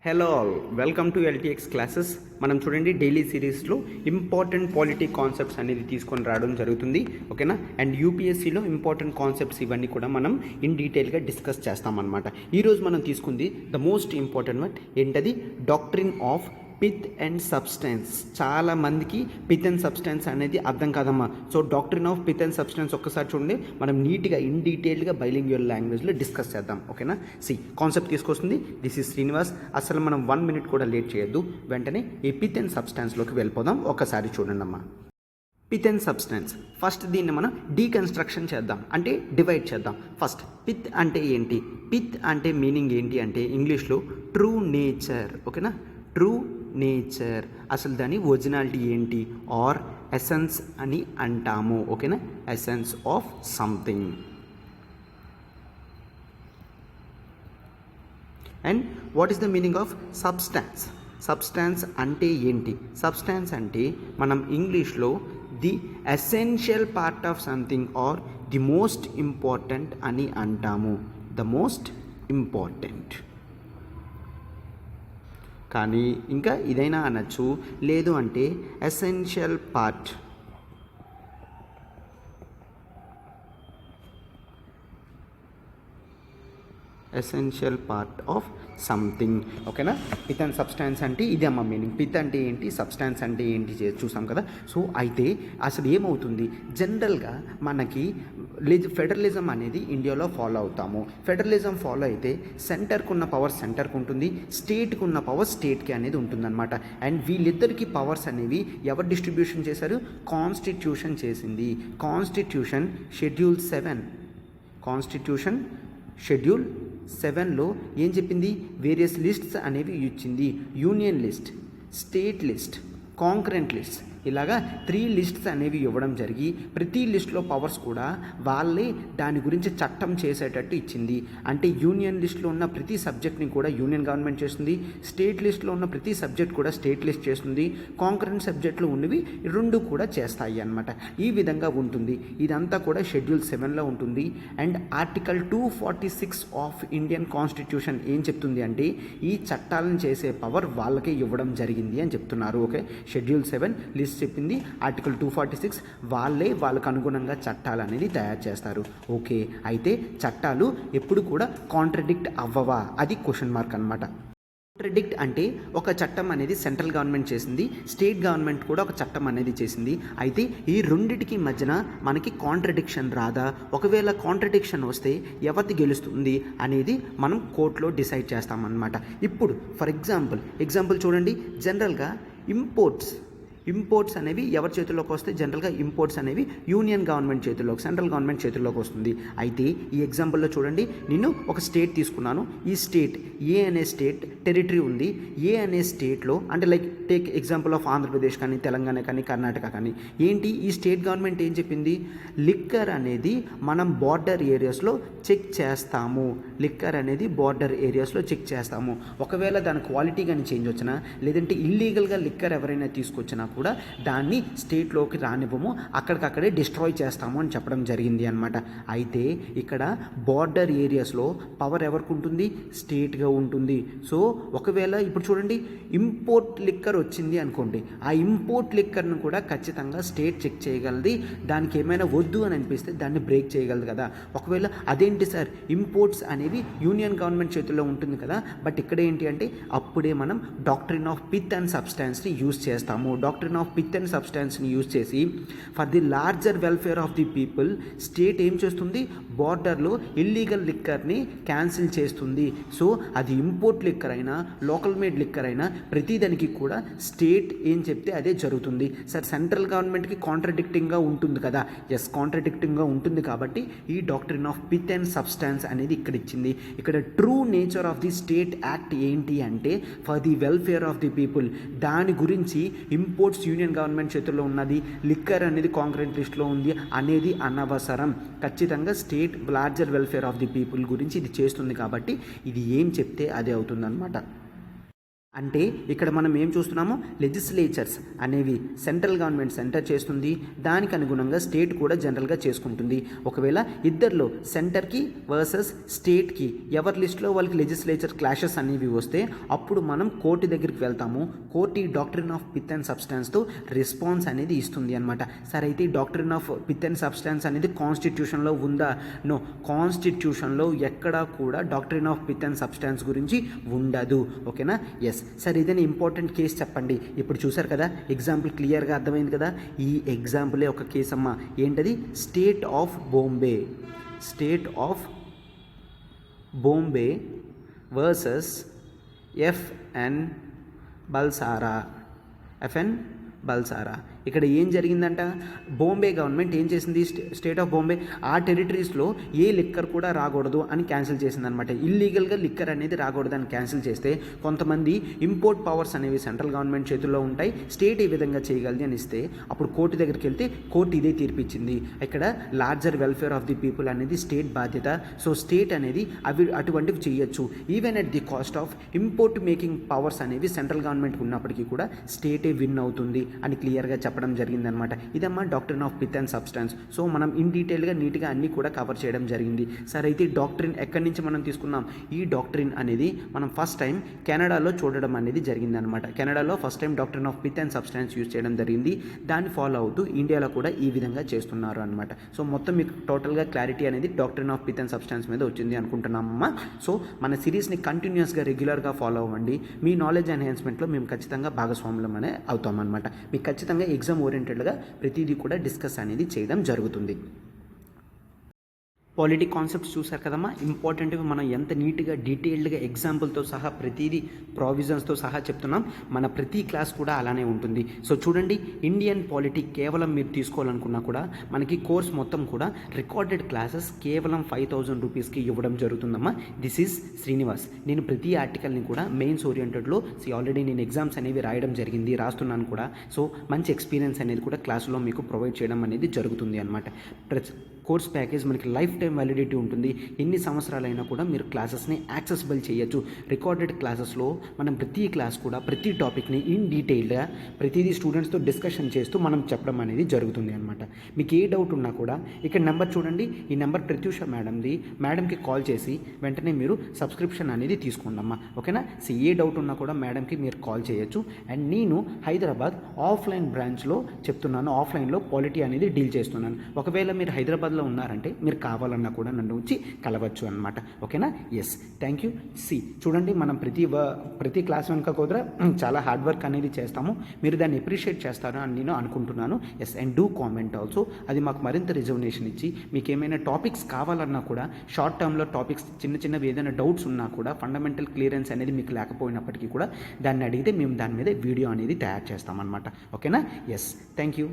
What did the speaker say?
Hello all, welcome to LTX classes. మనం చూడండి daily సిరీస్లో ఇంపార్టెంట్ పాలిటీ కాన్సెప్ట్స్ అనేది తీసుకొని రావడం జరుగుతుంది, ఓకేనా. అండ్ యూపీఎస్సీలో ఇంపార్టెంట్ కాన్సెప్ట్స్ ఇవన్నీ కూడా మనం ఇన్ డీటెయిల్గా డిస్కస్ చేస్తామన్నమాట. ఈరోజు మనం తీసుకుంది ద మోస్ట్ ఇంపార్టెంట్ వన్ ఏంటది, doctrine of pith and substance. చాలా మందికి పిత్ అండ్ సబ్స్టెన్స్ అనేది అర్థం కాదమ్మా. So doctrine of pith and substance ఒక్కసారి చూడండి, మనం నీట్గా ఇన్ డీటెయిల్గా బైలింగ్యువల్ లాంగ్వేజ్లో డిస్కస్ చేద్దాం, ఓకేనా. కాన్సెప్ట్ తీసుకొస్తుంది దిస్ ఇస్ శ్రీనివాస్. అసలు మనం 1 minute కూడా లేట్ చేయొద్దు, వెంటనే ఈ పిత్ అండ్ సబ్స్టెన్స్లోకి వెళ్ళిపోదాం. ఒకసారి చూడండి అమ్మా, పిత్ అండ్ సబ్స్టెన్స్. ఫస్ట్ దీన్ని మనం డీకన్స్ట్రక్షన్ చేద్దాం, అంటే డివైడ్ చేద్దాం. ఫస్ట్ పిత్ అంటే ఏంటి? పిత్ అంటే మీనింగ్ ఏంటి అంటే ఇంగ్లీష్లో ట్రూ నేచర్, ఓకేనా. ట్రూ నేచర్, అసలు దాని ఒరిజినాలిటీ ఏంటి, ఆర్ ఎసెన్స్ అని అంటాము, ఓకేనా. Essence of something. And what is the meaning of substance? Substance అంటే ఏంటి? సబ్స్టాన్స్ అంటే మనం ఇంగ్లీష్లో the essential part of something or the most important అని అంటాము. The most important. కానీ ఇంకా ఇదైనా అనొచ్చు, లేదు అంటే essential part. Essential part of something, ఓకేనా. పిత్ అండ్ సబ్స్టాన్స్ అంటే ఇది అమ్మ మీనింగ్. పిత్ అంటే ఏంటి, సబ్స్టాన్స్ అంటే ఏంటి చూసాం కదా. సో అయితే అసలు ఏమవుతుంది, జనరల్గా మనకి ఫెడరలిజం అనేది ఇండియాలో ఫాలో అవుతాము. ఫెడరలిజం ఫాలో అయితే సెంటర్కు ఉన్న పవర్ సెంటర్కి ఉంటుంది, స్టేట్కి ఉన్న పవర్ స్టేట్కి అనేది ఉంటుందన్నమాట. అండ్ వీళ్ళిద్దరికి పవర్స్ అనేవి ఎవరు డిస్ట్రిబ్యూషన్ చేశారు? కాన్స్టిట్యూషన్ చేసింది. కాన్స్టిట్యూషన్ షెడ్యూల్ 7, కాన్స్టిట్యూషన్ షెడ్యూల్ 7లో ఏం చెప్పింది? వేరియస్ లిస్ట్స్ అనేవి ఇచ్చింది. Union list, state list, concurrent list, ఇలాగా 3 లిస్ట్స్ అనేవి ఇవ్వడం జరిగి ప్రతి లిస్ట్లో పవర్స్ కూడా వాళ్ళే దాని గురించి చట్టం చేసేటట్టు ఇచ్చింది. అంటే యూనియన్ లిస్ట్లో ఉన్న ప్రతి సబ్జెక్ట్ని కూడా యూనియన్ గవర్నమెంట్ చేస్తుంది, స్టేట్ లిస్ట్లో ఉన్న ప్రతి సబ్జెక్ట్ కూడా స్టేట్ లిస్ట్ చేస్తుంది, కాంకరెంట్ సబ్జెక్టులు ఉన్నవి 2 కూడా చేస్తాయి అన్నమాట. ఈ విధంగా ఉంటుంది. ఇదంతా కూడా షెడ్యూల్ 7లో ఉంటుంది. And article 246 of Indian constitution ఏం చెప్తుంది అంటే ఈ చట్టాలను చేసే పవర్ వాళ్ళకే ఇవ్వడం జరిగింది అని చెప్తున్నారు, ఓకే. షెడ్యూల్ 7 లిస్ట్ చెప్పింది, ఆర్టికల్ 246 వాళ్ళకు అనుగుణంగా చట్టాలు అనేది తయారు చేస్తారు, ఓకే. అయితే చట్టాలు ఎప్పుడు కూడా కాంట్రడిక్ట్ అవ్వవా, అది క్వశ్చన్ మార్క్ అనమాట. కాంట్రడిక్ట్ అంటే ఒక చట్టం అనేది సెంట్రల్ గవర్నమెంట్ చేసింది, స్టేట్ గవర్నమెంట్ కూడా ఒక చట్టం అనేది చేసింది. అయితే ఈ రెండిటికి మధ్యన మనకి కాంట్రడిక్షన్ రాదా? ఒకవేళ కాంట్రడిక్షన్ వస్తే ఎవరిది గెలుస్తుంది అనేది మనం కోర్టులో డిసైడ్ చేస్తామన్నమాట. ఇప్పుడు ఫర్ ఎగ్జాంపుల్ చూడండి, జనరల్గా ఇంపోర్ట్స్ అనేవి ఎవరి చేతుల్లోకి వస్తే జనరల్గా ఇంపోర్ట్స్ అనేవి యూనియన్ గవర్నమెంట్ చేతుల్లోకి, సెంట్రల్ గవర్నమెంట్ చేతుల్లోకి వస్తుంది. అయితే ఈ ఎగ్జాంపుల్లో చూడండి, నేను ఒక స్టేట్ తీసుకున్నాను. ఈ స్టేట్ ఏ అనే స్టేట్ టెరిటరీ ఉంది. ఏ అనే స్టేట్లో అంటే like take example of Andhra Pradesh కానీ, తెలంగాణ కానీ, కర్ణాటక కానీ. ఏంటి ఈ స్టేట్ గవర్నమెంట్ ఏం చెప్పింది? లిక్కర్ అనేది మనం బార్డర్ ఏరియాస్లో చెక్ చేస్తాము. లిక్కర్ అనేది బార్డర్ ఏరియాస్లో చెక్ చేస్తాము. ఒకవేళ దాని క్వాలిటీ కానీ చేంజ్ వచ్చినా, లేదంటే ఇల్లీగల్గా లిక్కర్ ఎవరైనా తీసుకొచ్చినా కూడా దాన్ని స్టేట్లోకి రానివ్వము, అక్కడికక్కడే డిస్ట్రాయ్ చేస్తాము అని చెప్పడం జరిగింది అనమాట. అయితే ఇక్కడ బార్డర్ ఏరియాస్లో పవర్ ఎవరికి ఉంటుంది? స్టేట్గా ఉంటుంది. సో ఒకవేళ ఇప్పుడు చూడండి, ఇంపోర్ట్ లిక్కర్ వచ్చింది అనుకోండి, ఆ ఇంపోర్ట్ లిక్కర్ను కూడా ఖచ్చితంగా స్టేట్ చెక్ చేయగలది. దానికి ఏమైనా వద్దు అని అనిపిస్తే దాన్ని బ్రేక్ చేయగలదు కదా. ఒకవేళ అదేంటి సార్, ఇంపోర్ట్స్ అనేవి యూనియన్ గవర్నమెంట్ చేతుల్లో ఉంటుంది కదా, బట్ ఇక్కడ ఏంటి అంటే అప్పుడే మనం డాక్ట్రిన్ ఆఫ్ పిత్ అండ్ సబ్స్టాన్స్ని యూజ్ చేస్తాము. డాక్ట్రిన్ ఆఫ్ పిత్ అండ్ సబ్స్టాన్స్ని యూజ్ చేసి for the larger welfare of the people state ఏం చేస్తుంది? బార్డర్లో ఇల్లీగల్ లిక్కర్ని క్యాన్సిల్ చేస్తుంది. సో అది ఇంపోర్ట్ లిక్కర్ అయినా, లోకల్ మేడ్ లిక్కర్ అయినా ప్రతిదానికి కూడా స్టేట్ ఏం చెప్తే అదే జరుగుతుంది. సార్ సెంట్రల్ గవర్నమెంట్కి కాంట్రడిక్టింగ్గా ఉంటుంది కదా. ఎస్, కాంట్రడిక్టింగ్గా ఉంటుంది. కాబట్టి ఈ doctrine of pith and substance అనేది ఇక్కడ ఇచ్చింది. ఇక్కడ true nature of the state act ఏంటి అంటే for the welfare of the people. దాని గురించి ఇంపోర్ట్స్ యూనియన్ గవర్నమెంట్ చేతుల్లో ఉన్నది, లిక్కర్ అనేది కాంకరెంట్ లిస్ట్లో ఉంది అనేది అనవసరం. ఖచ్చితంగా state larger welfare of the people గురించి ఇది చేస్తుంది. కాబట్టి ఇది ఏం చెప్తే అదే అవుతుందన్నమాట. అంటే ఇక్కడ మనం ఏం చూస్తున్నాము, లెజిస్లేచర్స్ అనేవి సెంట్రల్ గవర్నమెంట్ సెంటర్ చేస్తుంది, దానికి అనుగుణంగా స్టేట్ కూడా జనరల్గా చేసుకుంటుంది. ఒకవేళ ఇద్దరిలో సెంటర్కి వర్సెస్ స్టేట్కి ఎవరి లిస్టులో వాళ్ళకి లెజిస్లేచర్ క్లాషెస్ అనేవి వస్తే అప్పుడు మనం కోర్టు దగ్గరికి వెళ్తాము. కోర్టు ఈ డాక్ట్రిన్ ఆఫ్ పిత్ అండ్ సబ్స్టాన్స్తో రెస్పాన్స్ అనేది ఇస్తుంది అనమాట. సరే, అయితే ఈ doctrine of pith and substance అనేది కాన్స్టిట్యూషన్లో ఉందా? నో, కాన్స్టిట్యూషన్లో ఎక్కడా కూడా doctrine of pith and substance గురించి ఉండదు. ఓకేనా? ఎస్. సరే, ఇదని ఇంపార్టెంట్ కేసు చెప్పండి. ఇప్పుడు చూసారు కదా, ఎగ్జాంపుల్ క్లియర్గా అర్థమైంది కదా. ఈ ఎగ్జాంపులే ఒక కేసు అమ్మ. ఏంటది? State of Bombay. State of Bombay versus F N Balsara. F N Balsara. ఇక్కడ ఏం జరిగిందంట, బాంబే గవర్నమెంట్ ఏం చేసింది, స్టేట్ ఆఫ్ బాంబే ఆ టెరిటరీస్లో ఏ లిక్కర్ కూడా రాకూడదు అని క్యాన్సిల్ చేసింది అనమాట. ఇల్లీగల్గా లిక్కర్ అనేది రాకూడదు అని క్యాన్సిల్ చేస్తే కొంతమంది ఇంపోర్ట్ పవర్స్ అనేవి సెంట్రల్ గవర్నమెంట్ చేతుల్లో ఉంటాయి, స్టేట్ ఈ విధంగా చేయగలది అని ఇస్తే అప్పుడు కోర్టు దగ్గరికి వెళ్తే కోర్టు ఇదే తీర్పిచ్చింది. ఇక్కడ larger welfare of the people అనేది స్టేట్ బాధ్యత. సో స్టేట్ అనేది అటువంటివి చేయొచ్చు even at the cost of import making powers అనేవి సెంట్రల్ గవర్నమెంట్కి ఉన్నప్పటికీ కూడా స్టేటే విన్ అవుతుంది అని క్లియర్గా చెప్పడం జరిగిందనమాట. ఇదమ్మా doctrine of pith and substance. So మనం ఇన్ డీటెయిల్గా నీట్గా అన్నీ కూడా కవర్ చేయడం జరిగింది. సరే, అయితే ఈ డాక్ట్రిన్ ఎక్కడి నుంచి మనం తీసుకున్నాం? ఈ డాక్ట్రిన్ అనేది మనం ఫస్ట్ టైం కెనడాలో చూడడం అనేది జరిగిందనమాట. కెనడాలో first time doctrine of pith and substance use చేయడం జరిగింది. దాన్ని ఫాలో అవుతూ ఇండియాలో కూడా ఈ విధంగా చేస్తున్నారు అనమాట. సో మొత్తం మీకు టోటల్గా క్లారిటీ అనేది doctrine of pith and substance మీద వచ్చింది అనుకుంటున్నామమ్మా. సో మన సిరీస్ని కంటిన్యూస్గా రెగ్యులర్గా ఫాలో అవ్వండి. మీ నాలెడ్జ్ ఎన్హాన్స్మెంట్లో మేము ఖచ్చితంగా భాగస్వాములం అనే అవుతామన్నమాట. మీకు ఖచ్చితంగా ఎగ్జామ్ ఓరియంటెడ్గా ప్రతిదీ కూడా డిస్కస్ అనేది చేయడం జరుగుతుంది. పాలిటీ కాన్సెప్ట్స్ చూసారు కదమ్మా, ఇంపార్టెంట్గా మనం ఎంత నీట్గా డీటెయిల్డ్గా ఎగ్జాంపుల్తో సహా ప్రతిదీ ప్రావిజన్స్తో సహా చెప్తున్నాం. మన ప్రతి క్లాస్ కూడా అలానే ఉంటుంది. సో చూడండి, ఇండియన్ పాలిటీ కేవలం మీరు తీసుకోవాలనుకున్నా కూడా మనకి కోర్స్ మొత్తం కూడా రికార్డెడ్ క్లాసెస్ కేవలం 5,000 రూపీస్కి ఇవ్వడం జరుగుతుందమ్మా. This is Srinivas. నేను ప్రతి ఆర్టికల్ని కూడా మెయిన్స్ ఓరియంటెడ్లో ఆల్రెడీ నేను ఎగ్జామ్స్ అనేవి రాయడం జరిగింది, రాస్తున్నాను కూడా. సో మంచి ఎక్స్పీరియన్స్ అనేది కూడా క్లాసులో మీకు ప్రొవైడ్ చేయడం అనేది జరుగుతుంది అనమాట. కోర్స్ ప్యాకేజ్ మనకి లైఫ్ టైం వ్యాలిడిటీ ఉంటుంది. ఎన్ని సంవత్సరాలైనా కూడా మీరు క్లాసెస్ని యాక్సెసిబుల్ చేయొచ్చు. రికార్డెడ్ క్లాసెస్లో మనం ప్రతి క్లాస్ కూడా ప్రతి టాపిక్ని ఇన్ డీటెయిల్గా ప్రతిదీ స్టూడెంట్స్తో డిస్కషన్ చేస్తూ మనం చెప్పడం అనేది జరుగుతుంది అనమాట. మీకు ఏ డౌట్ ఉన్నా కూడా ఇక్కడ నెంబర్ చూడండి, ఈ నెంబర్ ప్రత్యూష మేడంది. మేడంకి కాల్ చేసి వెంటనే మీరు సబ్స్క్రిప్షన్ అనేది తీసుకోండమ్మా. ఓకేనా? సో ఏ డౌట్ ఉన్నా కూడా మేడంకి మీరు కాల్ చేయొచ్చు. అండ్ నేను హైదరాబాద్ ఆఫ్లైన్ బ్రాంచ్లో చెప్తున్నాను, ఆఫ్లైన్లో పాలిటీ అనేది డీల్ చేస్తున్నాను. ఒకవేళ మీరు హైదరాబాద్లో ఉన్నారంటే మీరు కావాలన్నా కూడా నన్ను వచ్చి కలవచ్చు అనమాట. ఓకేనా? Yes, thank you. చూడండి, మనం ప్రతి క్లాస్ వెనుక కూడా చాలా హార్డ్ వర్క్ అనేది చేస్తాము. మీరు దాన్ని అప్రిషియేట్ చేస్తారు అని నేను అనుకుంటున్నాను. Yes, and do comment also. అది మాకు మరింత రిజర్వేషన్ ఇచ్చి మీకు ఏమైనా టాపిక్స్ కావాలన్నా కూడా షార్ట్ టర్మ్లో టాపిక్స్ చిన్నవి ఏదైనా డౌట్స్ ఉన్నా కూడా ఫండమెంటల్ క్లియరెన్స్ అనేది మీకు లేకపోయినప్పటికీ కూడా దాన్ని అడిగితే మేము దాని మీద వీడియో అనేది తయారు చేస్తామన్నమాట. ఓకేనా? Yes, thank you.